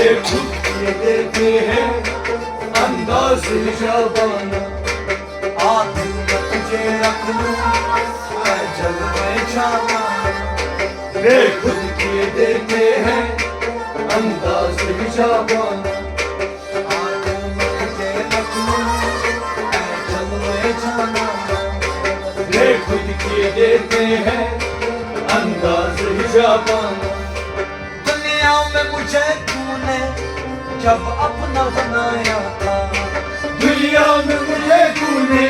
खुद ये देते हैं अंदाज शबाना। आदिल में तुझे रख लूं मैं जल में जाना। वे खुद ये देते हैं अंदाज शबाना। आदिल में तुझे रख लूं मैं जल में जाना। वे खुद ये देते हैं अंदाज शबाना। दुनिया में मुझे तूने जब अपना बनाया था। दुनिया में मुझे तूने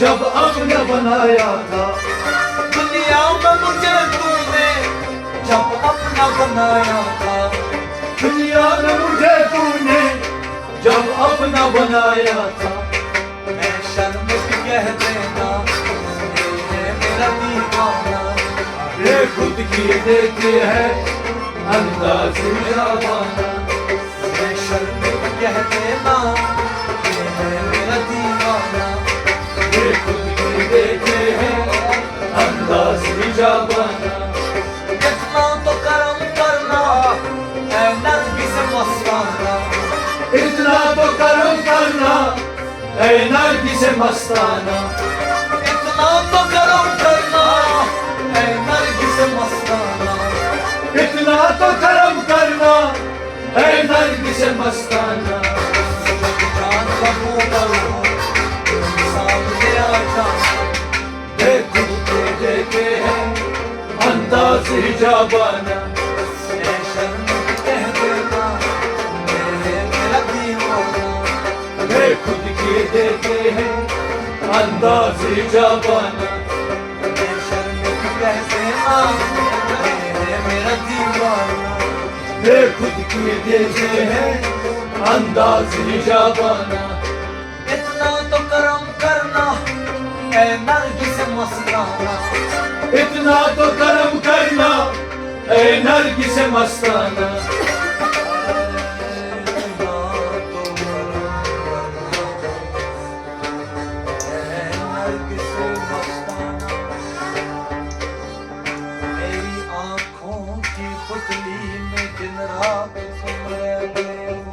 जब अपना बनाया था। दुनिया में मुझे तूने जब अपना बनाया था। दुनिया में मुझे तूने जब अपना बनाया था। मैं शर्म भी कह देना ये है मेरा दीवाना। ये खुद की देते हैं अंदाज शबाना। मैं शर्म भी कह देना ये है मेरा दीवाना। ये खुद की देते हैं अंदाज शबाना। इतना तो करम करना ऐ नरगिस मस्ताना। इतना तो करम करना ऐ नरगिस मस्ताना। इतना तो करम करना ऐ नरगिस मस्ताना। इतना तो करम करना ऐ नरगिस मस्ताना। जान कबू करो सामने आ जाना। ये खुद के देते हैं अंदाज शबाना। मैं शर्म भी कह देना ये है मेरा दीवाना। ये खुद के देते हैं अंदाज शबाना। मैं शर्म भी कह देना ये है मेरा दीवाना। ये खुद की देते हैं अंदाज शबाना। इतना तो करम करना ऐ नरगिस मस्ताना। इतना तो करम करना ऐ नरगिस मस्ताना। मेरी आँखों की पुतली में दिन रात तुम रहते हो।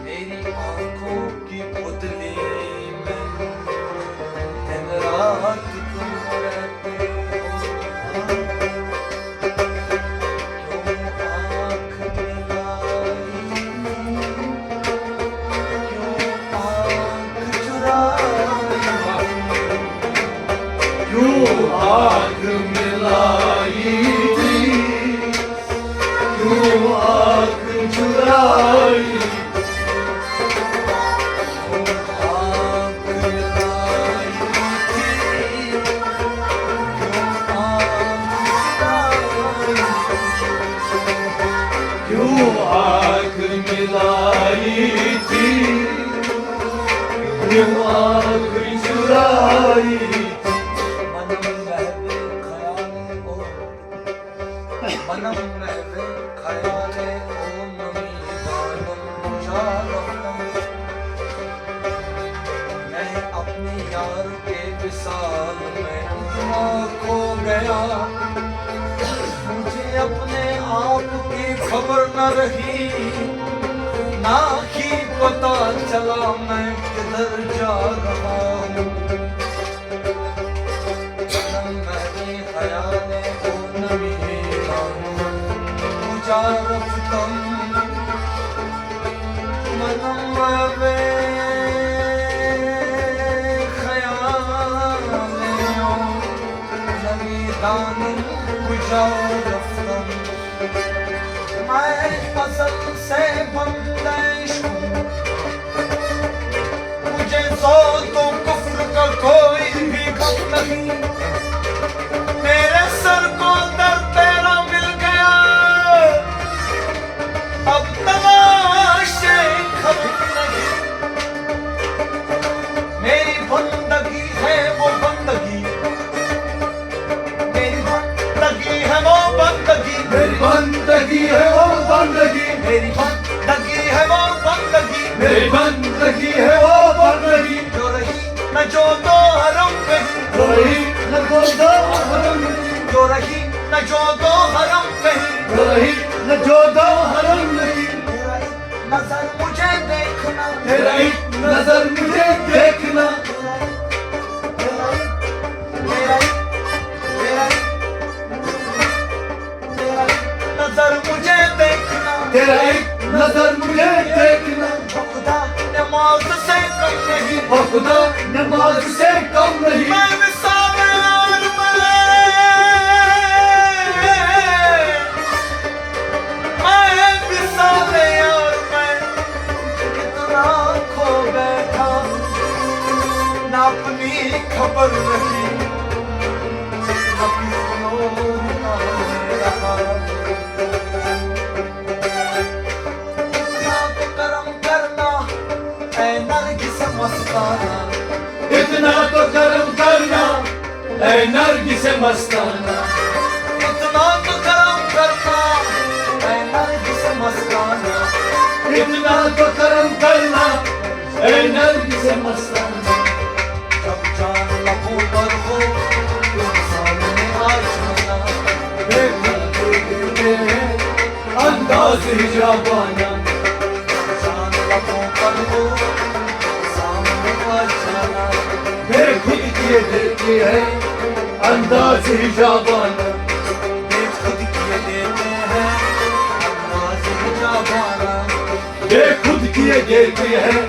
मेरी आँखों की पुतली में दिन रात तुम रहते हो। क्यों आँख मिलाई, क्यों आँख चुराई। क्यों आँख मिलाई थी, क्यों आँख चुराई। क्यों आँख मिलाई थी, क्यों आँख चुराई। मैं अपने यार के विशाल में इतना खो गया। मुझे अपने आप की खबर न रही, ना ही पता चला मैं किधर जा रहा हूँ। मेरी ख्याले ओ नबी मुजारफतम मनम वे ख्याले ओ नबी दानिम मुजारफतम। मैं असल से बंदिश हूँ, मुझे ज़ौक़-ओ कुफ्र का कोई भी गम नहीं। मेरे सर को दर तेरा मिल गया, अब तलाशे खबर नहीं। मेरी बंदगी है वो बंदगी, मेरी बंदगी है वो बंदगी। मेरी बंदगी है वो बंदगी, मेरी बंदगी है वो बंदगी। मेरी बंदगी है वो बंदगी। जो रही न जो दो हरम में, जो रही न जो दो हरम में, जो रही न जो दो हरम कहीं, रही न जो दो हरम नहीं, तेरा एक नजर मुझे देखना, तेरा एक नजर मुझे देखना, तेरा एक, तेरा एक, तेरा एक, तेरा एक नजर मुझे देखना, तेरा एक नजर मुझे देखना, खुदा नमाज से कम नहीं, ओ खुदा नमाज से कम नहीं, मैं विसाल यार मैं विसाल यार मैं कितना खो बैठा, ना अपनी खबर रही, ना किसको ना रहा, इतना तो करम करना ऐ नरगिस मस्ताना, इतना तो करम करना ऐ नरगिस मस्ताना, इतना तो करम करना ऐ नरगिस मस्ताना, इतना तो करम करना ऐ नरगिस मस्ताना, जब जान लबों पर हो तो सामने आ जाना, देखते हैं अंदाज हिजाबाना, जान लबों पर हो तो सामने आ जाना, खुद किए देते हैं अंदाज हिजाबाना, खुद किए देते हैं अंदाज हिजाबाना, खुद किए देते हैं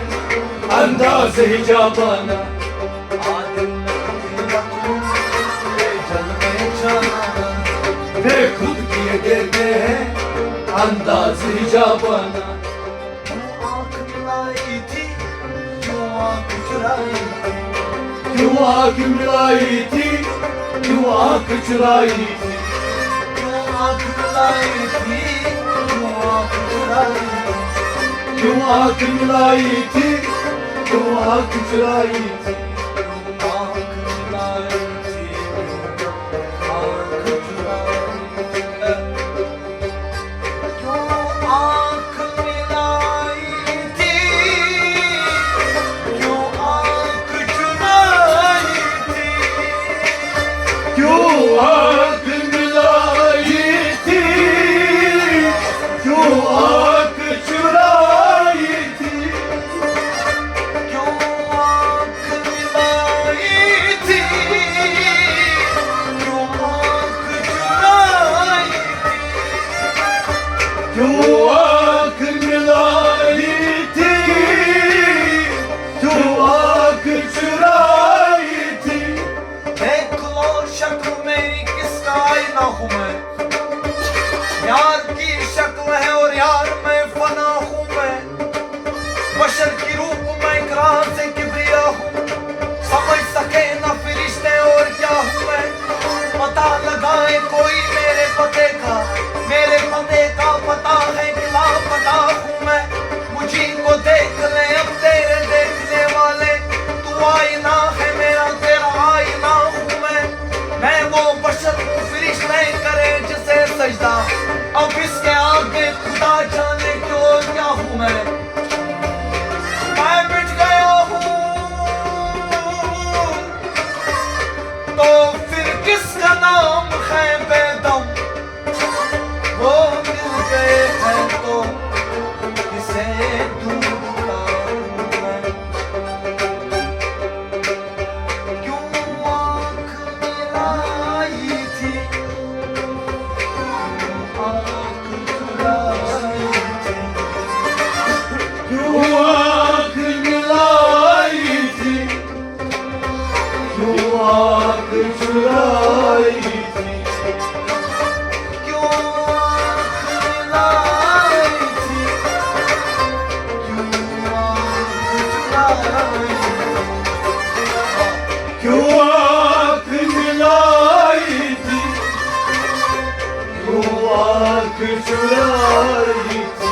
अंदाज हिजाबाना, आदिल में रखूं ले जल में जाना, खुद किए देते हैं अंदाज हिजाबाना, आँख मिलाई थी क्यों आँख चुराई थी, क्यों आँख मिलाई थी, क्यों आँख चुराई थी, क्यों आँख मिलाई थी क्यों आँख चुराई थी, क्यों आँख मिलाई थी, क्यों आँख चुराई थी, आँख मिलाई थी आँख चुराई थी, क्यों आँख मिलाई थी क्यों आँख चुराई थी, क्यों आँख मिलाई थी, क्यों आँख चुराई थी, क्यों आँख मिलाई थी क्यों आँख चुराई थी, क्यों आँख मिलाई थी, क्यों आँख चुराई थी, देख लो शक्ल मेरी किसका आईना हूँ मैं, यार की शक्ल है और यार मैं फना हूँ मैं, बशर की रूप में इकरार से किबरिया हूँ, समझ सके ना फरिश्ते और क्या हूँ मैं, पता लगाए कोई मेरे पते का, मेरे पते का पता है कि लापता हूँ मैं, मुझी को देख ले अब तेरे देखने वाले, तू आईना है मेरा तेरा आईना हूँ मैं वो बशर हूँ फरिश्ते करे जिसे सजदा, अब इसके आगे खुदा जाने क्यों क्या हूँ मैं मिट गया हूँ तो फिर किसका नाम है बेदम, वो मिल गए हैं तो किसे ढूंढता हूँ मैं, क्यों आँख मिलाई थी आँख चुराई थी, क्यों आँख मिलाई थी, क्यों आँख चुराई थी, क्यों आँख मिलाई थी क्यों आँख चुराई थी, क्यों आँख मिलाई थी, क्यों आँख चुराई थी,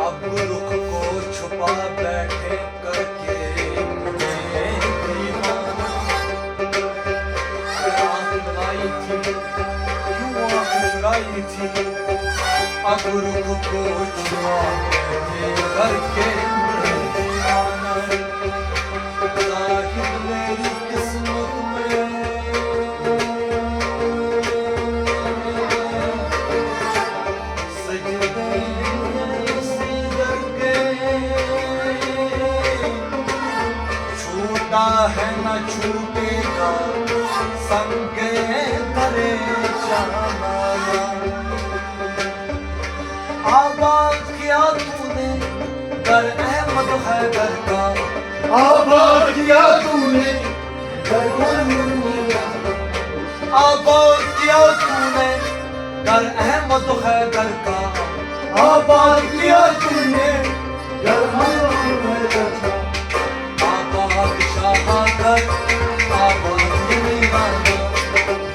अब रुख को छुपा बैठे करके मुझे दीवाना, आँख मिलाई थी क्यों आँख चुराई थी, अब रुख को छुपा बैठे करके मुझे दीवाना, साहिब मेरी किस्मत में वादा है न छूटेगा संगे करे जाना। आबाद किया तूने घर अहमद हैदर का, आबाद किया तूने आबाद किया तूने घर अहमद हैदर का, आबाद किया तूने आबाद शाह घर आबाद मेरा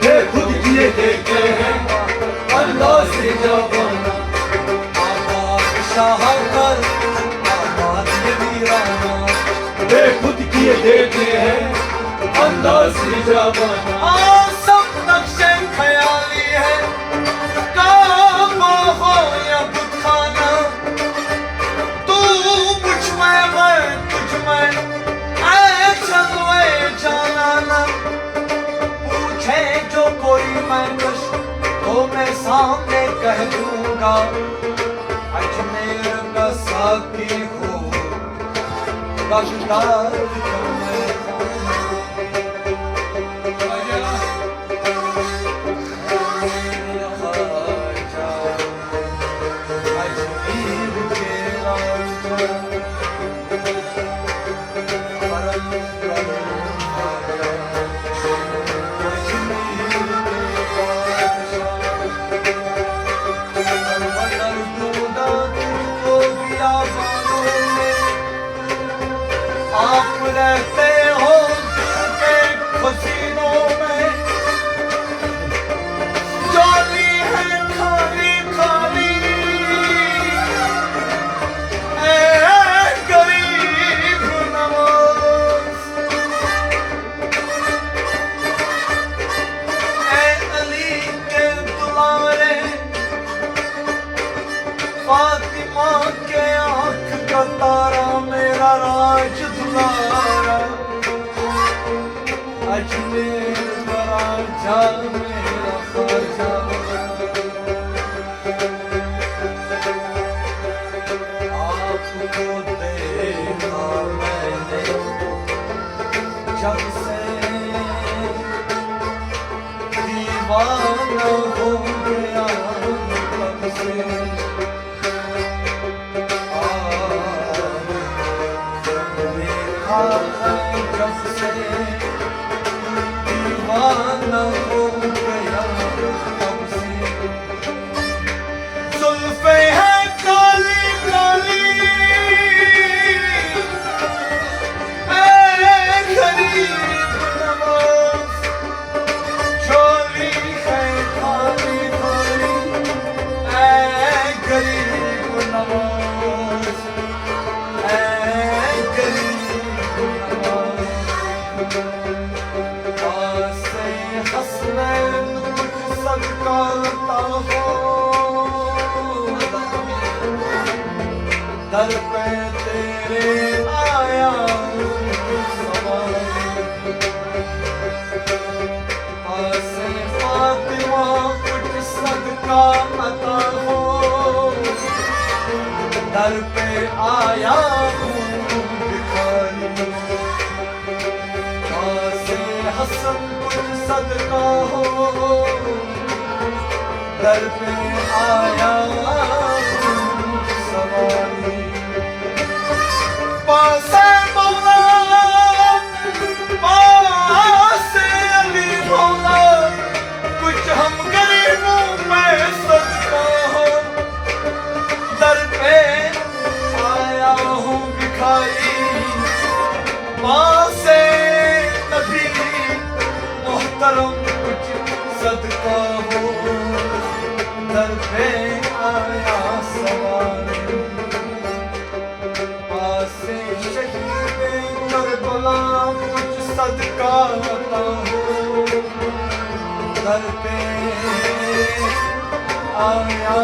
ये खुद किए देते हैं अल्लाह से जवाना। आबाद शाह घर आबाद मेरा ये खुद किए देते हैं अल्लाह से जवाना। सब नक्शे ख्याली है काबा हो या बुतखाना, तू मुझ में मैं तुझ में ऐ चलवे जाना। पूछे जो कोई मैं कुछ तो मैं सामने कह दूंगा, अजमेर का साकी हो बगदाद का मैं आप रहते हो के खसीनों में, जाली है खाली खाली ऐ गरीब नवाज। ऐ अली के दुलारे फातिमा के आँख का तारा मेरा राज दुलारा, अजमेर का राजा मेरा ख्वाजा। आपको देखा मैंने जब से दीवाना हो गया तब से। जब से दीवाना हो गया तब से। जुल्फे हैं काली काली ऐ गरीब नवाज, झोली है खाली खाली ऐ गरीब नवाज, ऐ गरीब हसनैन कुछ सदका लता हो, दर पे तेरे आया से फातिमा कुछ सदका अता हो, दर पे आया भिखारी। हसन कुछ सदका हो, दर पे आया सवारी। पासे मौला पासे अली मौला, कुछ हम गरीबों में सदका हो, दर पे आया हूँ भिखारी। पासे नबी मोहतरम कुछ सदका हो, दर पे आया सवारी। पासे शहीद करबला कुछ सदका अता हो, दर पे आया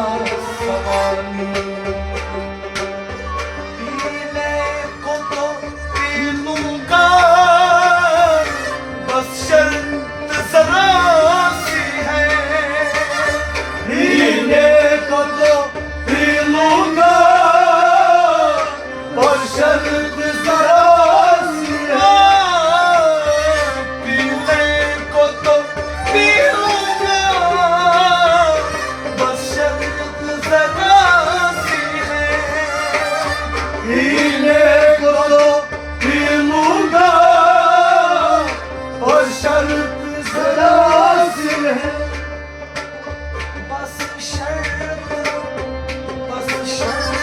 सवारी। पीने को तो पी लूंगा बस शर्त जरा सी है, पीने को तो पी लूंगा पर शर्त जरा सी है। सीने को तो दिलूंगा और शर्त जरा सी है बस शर्त बस शर्त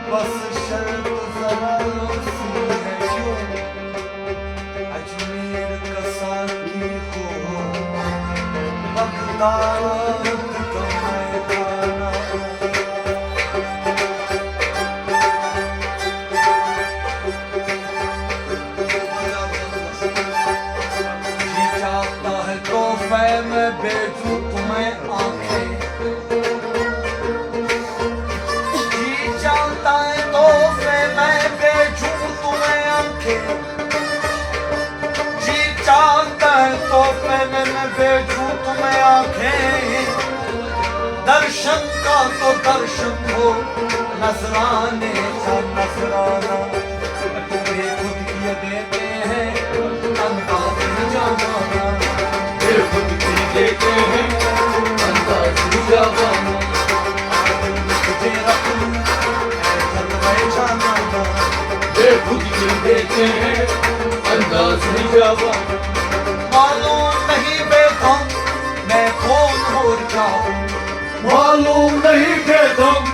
बस शर्त जरा सी है क्यों अजमेर का साकी हो बगदाद का मैदाना जी चाहता है तोहफे में बेचूं तुम्हें आंखें जी चाहता है तोहफे में बेचूं तुम्हें आंखें जी चाहता है तोहफे में मैं बेचूं तुम्हें आंखें दर्शन का तो दर्शन हो नजराने का नजराना ये खुद किए देते हैं अंदाज जमाना ये खुद की देते हैं अंदाज जमाना तुझे रखूं जलवे जमाना ये खुद की देते हैं अंदाज जमाना मालूम नहीं बेगम मैं कौन हो जाऊं मालूम नहीं कि तुम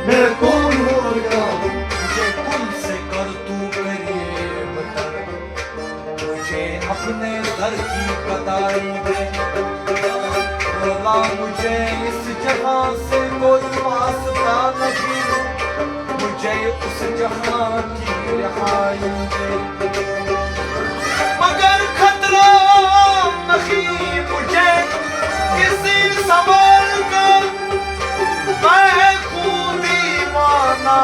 मैं कौन हो जाऊं मुझे तुमसे कर तू करिए बता मुझे अपने घर की कदाई दे बोला मुझे इस जहां से कोई वास्ता नहीं मुझे उस जहां की रिहाई दे मगर खतरा नहीं मुझे किसी सवाल का मैं खुद दीवाना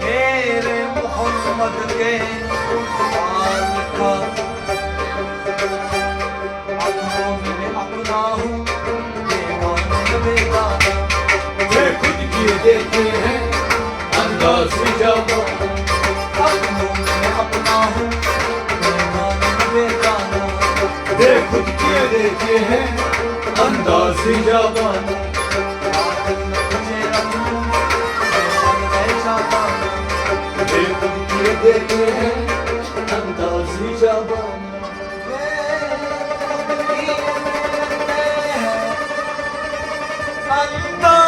मेरे मोहम्मद के हाल का अपनों में अपना हूँ बेगाना में बेगाना ये खुद की देते हैं अंदाज जमाना अपनों में अपना हूँ बेगाना में बेगाना ये खुद की देते हैं अंदाज जमाना तुझे रखूं मैं जलवे जमाना ये खुद की देते हैं अंदाज जमाना अंदाज